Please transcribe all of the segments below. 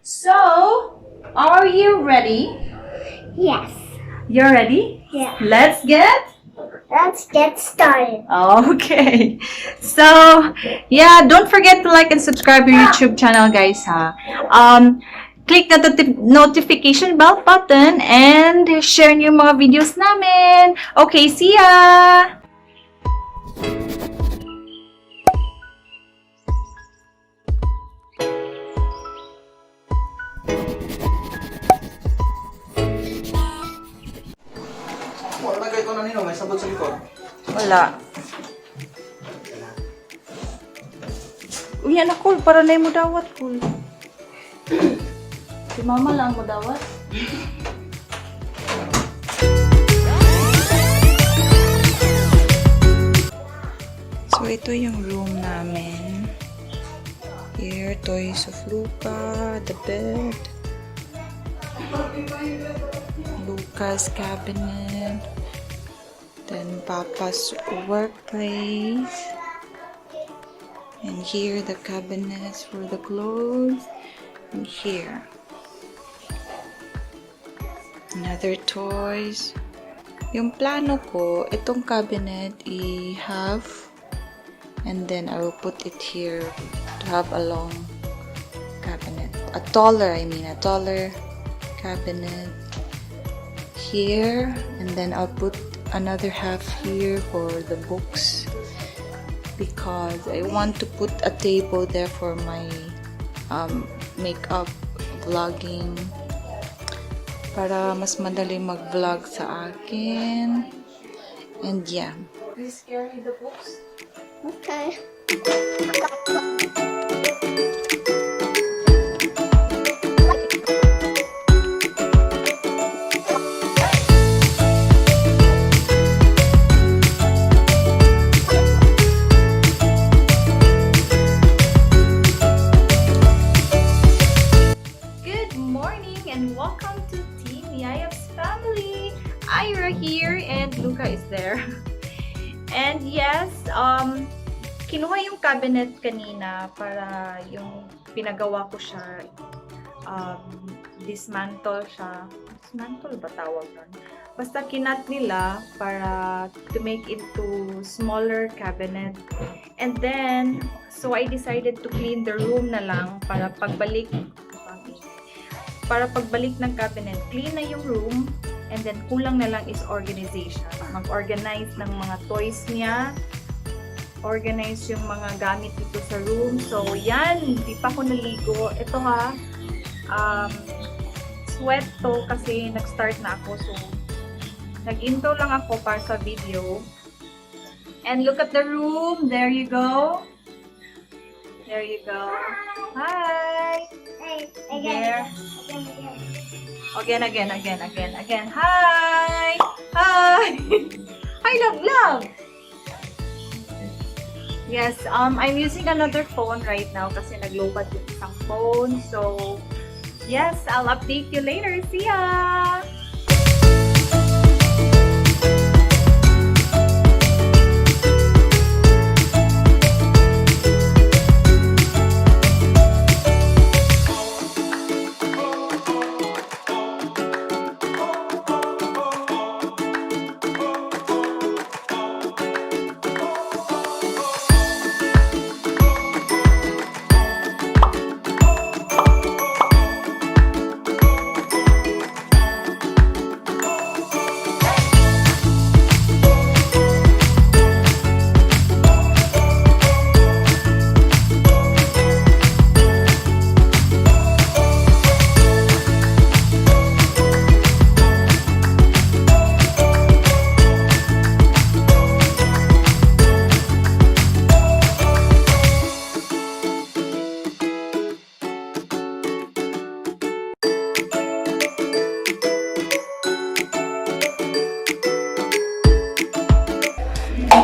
So, are you ready? Yes. You're ready? Yeah. Let's get started. Okay. So, yeah, don't forget to like and subscribe your YouTube channel, guys, ha. Click the notification bell button and share niyo yung mga videos namin. Okay, see ya! Lagay ko na nino, may sabot sa likod. Wala. Uy, anak, cool. Para na yung mudawat, cool. Si mama lang mudawat. So, ito yung room namin. Here, toys of Lucca, the bed. Lucca's cabinet. Then Papa's workplace. And here the cabinets for the clothes. And here another toys. Yung plano ko, itong cabinet i-half and then I will put it here to have a long cabinet. A taller cabinet here, and then I'll put another half here for the books because I want to put a table there for my makeup vlogging para mas madali mag-vlog sa akin. And yeah, please carry the books. Okay. Welcome to Teamyayabz family. Ayra here and Lucca is there. And yes, kinuha yung cabinet kanina para yung pinagawa ko siya, dismantle siya. Dismantle ba tawag nun? Basta kinat nila para to make into smaller cabinet. And then, so I decided to clean the room na lang para pagbalik ng cabinet, clean na yung room, and then kulang na lang is organization. Mag-organize ng mga toys niya, organize yung mga gamit dito sa room. So, yan, hindi pa ako naligo. Ito ha, sweat to kasi nag-start na ako. So, nag-intro lang ako para sa video. And look at the room. There you go. There you go. Hi! Hey, There. Again. Hi! Hi! Hi, love! Yes, I'm using another phone right now kasi nag-lobat yung isang phone. So, yes, I'll update you later. See ya!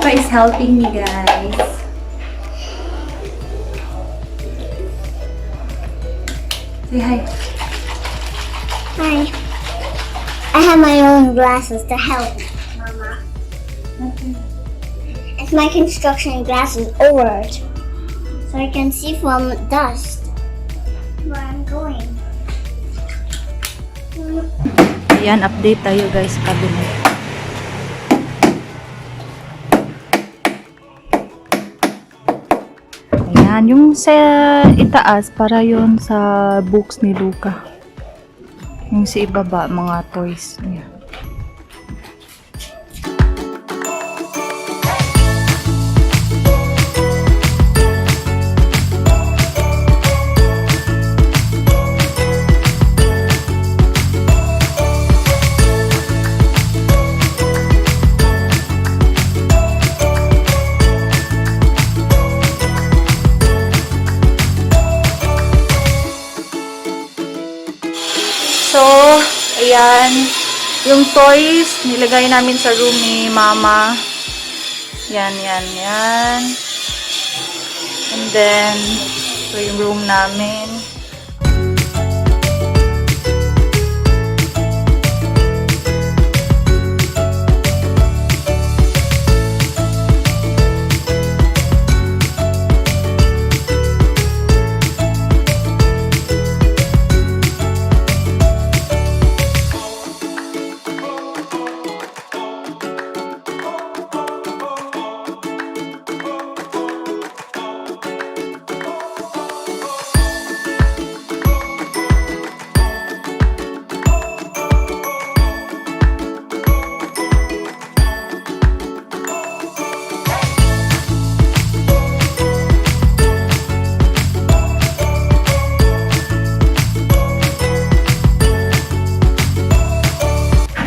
Lucca is helping me, guys. Say hi. Hi. I have my own glasses to help, Mama. Okay. It's my construction glasses over it. so I can see from dust where I'm going. Ayan, update tayo guys sa cabinet. Ayan, yung sa itaas, para yon sa books ni Lucca. Yung sa ibaba, mga toys niya. So, ayan. Yung toys, nilagay namin sa room ni Mama. Yan, yan, yan. And then, ito yung room namin.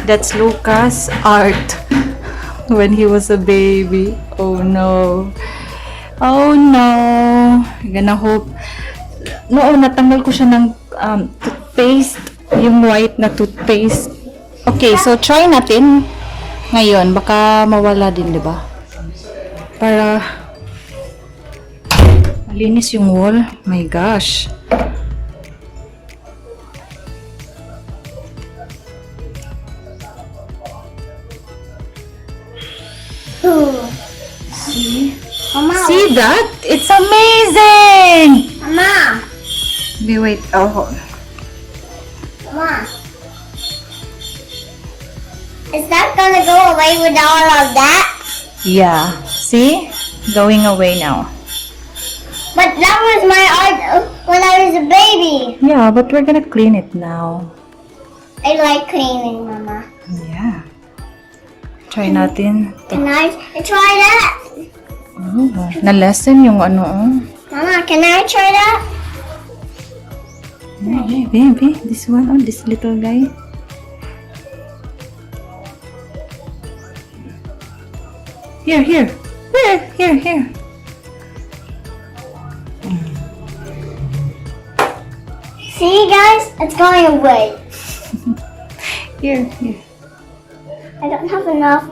That's Lucca's art when he was a baby. Oh no. Oh no. I'm gonna hope. Noon, natanggal ko siya ng toothpaste. Yung white na toothpaste. Okay, so try natin ngayon. Baka mawala din, di ba? Para malinis yung wall. My gosh. See? Mama. See that? It's amazing! Mama. Wait. Oh. Mama. Is that gonna go away with all of that? Yeah. See? Going away now. But that was my art when I was a baby. Yeah, but we're gonna clean it now. I like cleaning, Mama. Yeah. Try natin. Can I try that? Oh, na-lesson yung ano. Mama, can I try that? Baby. This one, this little guy. Here. Here. See, guys? It's going away. Here. I don't have enough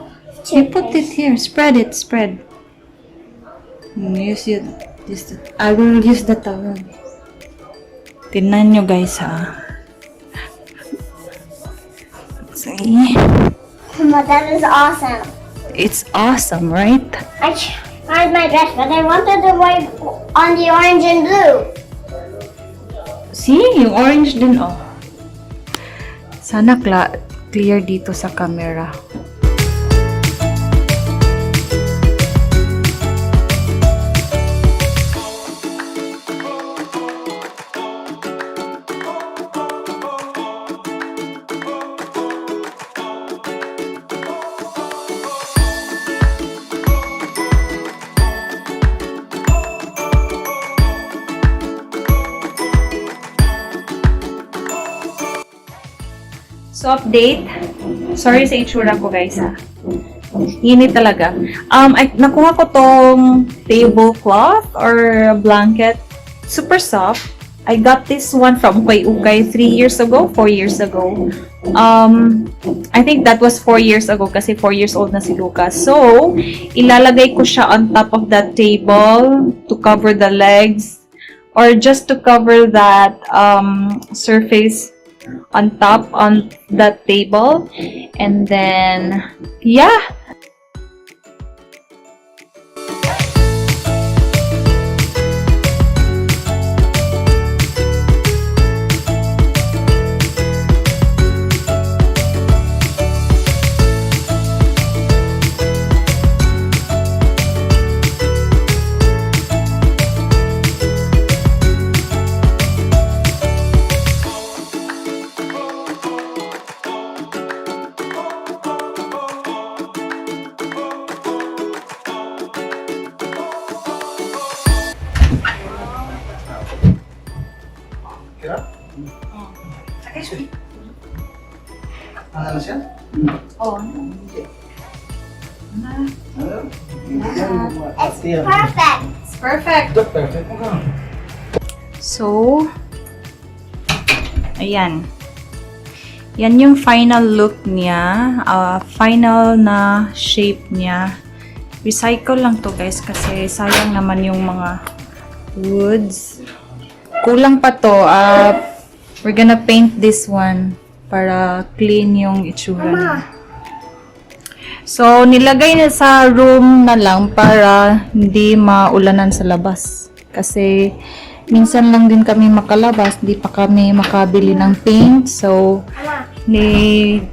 You put it here. Spread it. Use it. I will use the towel. Tingnan nyo guys ha. See? Mama, that is awesome. It's awesome, right? I tried my best, but I wanted to wipe on the orange and blue. See? Yung orange din oh. Sana clear dito sa camera. So, update. Sorry sa itsura ko, guys, ha. Init talaga. Nakuha ko tong tablecloth or blanket. Super soft. I got this one from Ukay 3 years ago, 4 years ago. I think that was 4 years ago kasi 4 years old na si Lucca. So, ilalagay ko siya on top of that table to cover the legs or just to cover that surface on top on that table. And then, yeah. Kira? Okay, sweet. Ano na siya? Oh, It's perfect. it's perfect. Perfect. So, ayan. Yan yung final look niya. Final na shape niya. Recycle lang to guys kasi sayang naman yung mga woods. Kulang pa to. We're gonna paint this one para clean yung itsura niya. So, nilagay na sa room na lang para hindi maulanan sa labas. Kasi, minsan lang din kami makalabas, di pa kami makabili ng paint. So, we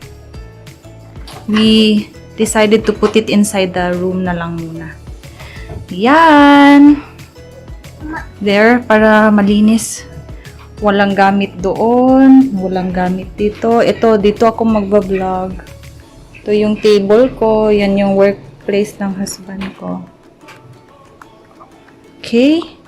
decided to put it inside the room na lang muna. Yan! There, para malinis. Walang gamit doon, walang gamit dito. Ito, dito ako magbablog. Ito yung table ko, yan yung workplace ng husband ko. Okay?